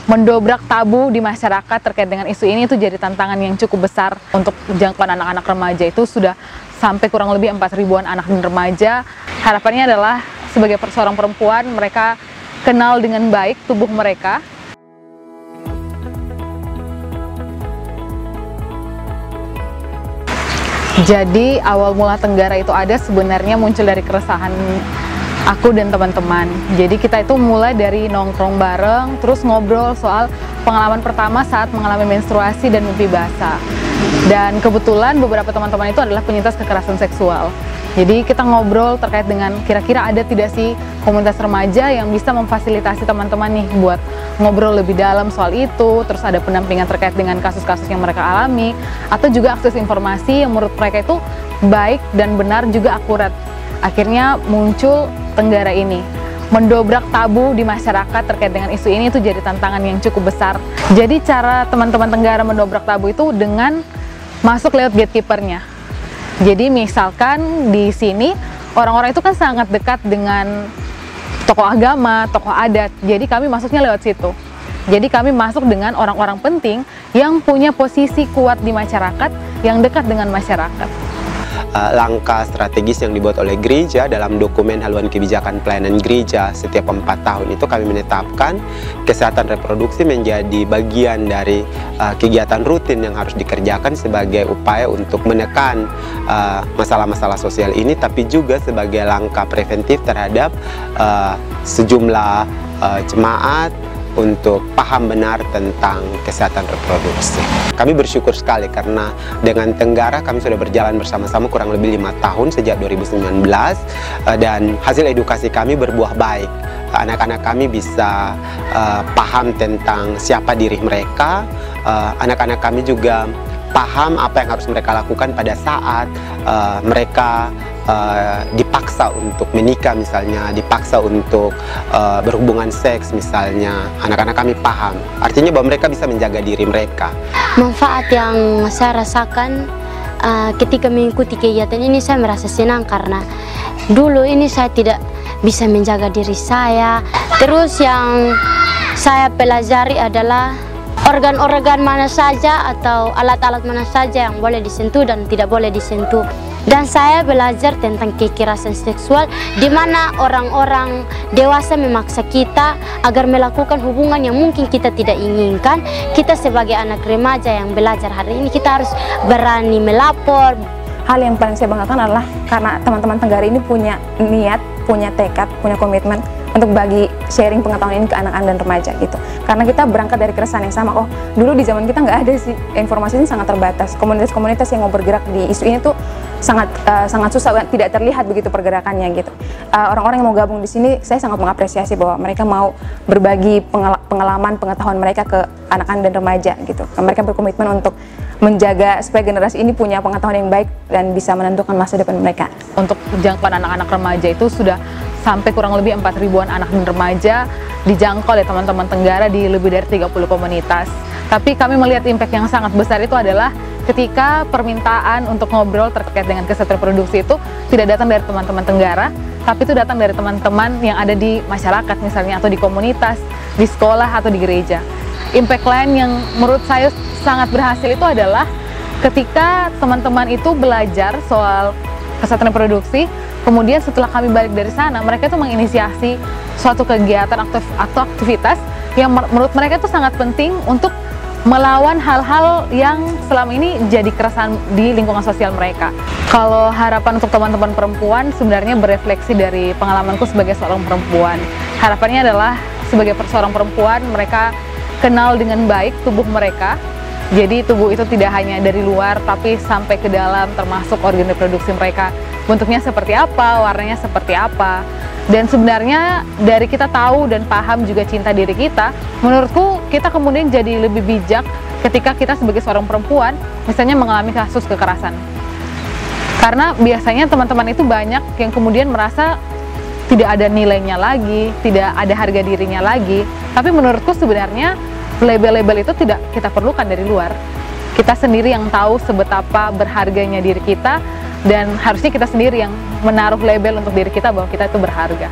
mendobrak tabu di masyarakat terkait dengan isu ini itu jadi tantangan yang cukup besar untuk jangkauan anak-anak remaja. Itu sudah sampai kurang lebih 4.000-an anak dan remaja. Harapannya adalah sebagai seorang perempuan mereka kenal dengan baik tubuh mereka. Jadi awal mula Tenggara itu ada sebenarnya muncul dari keresahan aku dan teman-teman. Jadi kita itu mulai dari nongkrong bareng, terus ngobrol soal pengalaman pertama saat mengalami menstruasi dan mimpi basah. Dan kebetulan beberapa teman-teman itu adalah penyintas kekerasan seksual. Jadi kita ngobrol terkait dengan kira-kira ada tidak sih komunitas remaja yang bisa memfasilitasi teman-teman nih buat ngobrol lebih dalam soal itu, terus ada pendampingan terkait dengan kasus-kasus yang mereka alami, atau juga akses informasi yang menurut mereka itu baik dan benar juga akurat. Akhirnya muncul Tenggara ini, mendobrak tabu di masyarakat terkait dengan isu ini itu jadi tantangan yang cukup besar. Jadi cara teman-teman Tenggara mendobrak tabu itu dengan masuk lewat gatekeepernya. Jadi misalkan di sini orang-orang itu kan sangat dekat dengan tokoh agama, tokoh adat. Jadi kami masuknya lewat situ. Jadi kami masuk dengan orang-orang penting yang punya posisi kuat di masyarakat, yang dekat dengan masyarakat. Langkah strategis yang dibuat oleh gereja dalam dokumen haluan kebijakan pelayanan gereja setiap 4 tahun itu kami menetapkan kesehatan reproduksi menjadi bagian dari kegiatan rutin yang harus dikerjakan sebagai upaya untuk menekan masalah-masalah sosial ini, tapi juga sebagai langkah preventif terhadap sejumlah jemaat untuk paham benar tentang kesehatan reproduksi. Kami bersyukur sekali karena dengan Tenggara kami sudah berjalan bersama-sama kurang lebih 5 tahun sejak 2019 dan hasil edukasi kami berbuah baik. Anak-anak kami bisa paham tentang siapa diri mereka, anak-anak kami juga paham apa yang harus mereka lakukan pada saat mereka dipaksa untuk menikah misalnya, dipaksa untuk berhubungan seks misalnya. Anak-anak kami paham, artinya bahwa mereka bisa menjaga diri mereka. Manfaat yang saya rasakan ketika mengikuti kegiatan ini, saya merasa senang karena dulu ini saya tidak bisa menjaga diri saya. Terus yang saya pelajari adalah organ-organ mana saja atau alat-alat mana saja yang boleh disentuh dan tidak boleh disentuh. Dan saya belajar tentang kekerasan seksual, di mana orang-orang dewasa memaksa kita agar melakukan hubungan yang mungkin kita tidak inginkan. Kita sebagai anak remaja yang belajar hari ini, kita harus berani melapor. Hal yang paling saya banggakan adalah karena teman-teman Tenggara ini punya niat, punya tekad, punya komitmen untuk bagi sharing pengetahuan ini ke anak-anak dan remaja gitu. Karena kita berangkat dari keresahan yang sama. Oh, dulu di zaman kita nggak ada sih, informasi ini sangat terbatas. Komunitas-komunitas yang mau bergerak di isu ini tuh sangat susah, tidak terlihat begitu pergerakannya gitu. Orang-orang yang mau gabung di sini, saya sangat mengapresiasi bahwa mereka mau berbagi pengalaman, pengetahuan mereka ke anak-anak dan remaja gitu. Mereka berkomitmen untuk menjaga supaya generasi ini punya pengetahuan yang baik dan bisa menentukan masa depan mereka. Untuk jangkauan anak-anak remaja itu sudah sampai kurang lebih 4.000-an anak dan remaja dijangkau oleh teman-teman Tenggara di lebih dari 30 komunitas. Tapi kami melihat impact yang sangat besar itu adalah ketika permintaan untuk ngobrol terkait dengan kesehatan reproduksi itu tidak datang dari teman-teman Tenggara, tapi itu datang dari teman-teman yang ada di masyarakat misalnya, atau di komunitas, di sekolah, atau di gereja. Impact lain yang menurut saya sangat berhasil itu adalah ketika teman-teman itu belajar soal kesehatan reproduksi, kemudian setelah kami balik dari sana, mereka itu menginisiasi suatu kegiatan atau aktivitas yang menurut mereka itu sangat penting untuk melawan hal-hal yang selama ini jadi keresahan di lingkungan sosial mereka. Kalau harapan untuk teman-teman perempuan sebenarnya berefleksi dari pengalamanku sebagai seorang perempuan. Harapannya adalah sebagai seorang perempuan mereka kenal dengan baik tubuh mereka. Jadi tubuh itu tidak hanya dari luar tapi sampai ke dalam, termasuk organ reproduksi mereka. Bentuknya seperti apa, warnanya seperti apa. Dan sebenarnya dari kita tahu dan paham juga cinta diri kita, menurutku kita kemudian jadi lebih bijak ketika kita sebagai seorang perempuan misalnya mengalami kasus kekerasan. Karena biasanya teman-teman itu banyak yang kemudian merasa tidak ada nilainya lagi, tidak ada harga dirinya lagi. Tapi menurutku sebenarnya label-label itu tidak kita perlukan dari luar. Kita sendiri yang tahu sebetapa berharganya diri kita, dan harusnya kita sendiri yang menaruh label untuk diri kita bahwa kita itu berharga.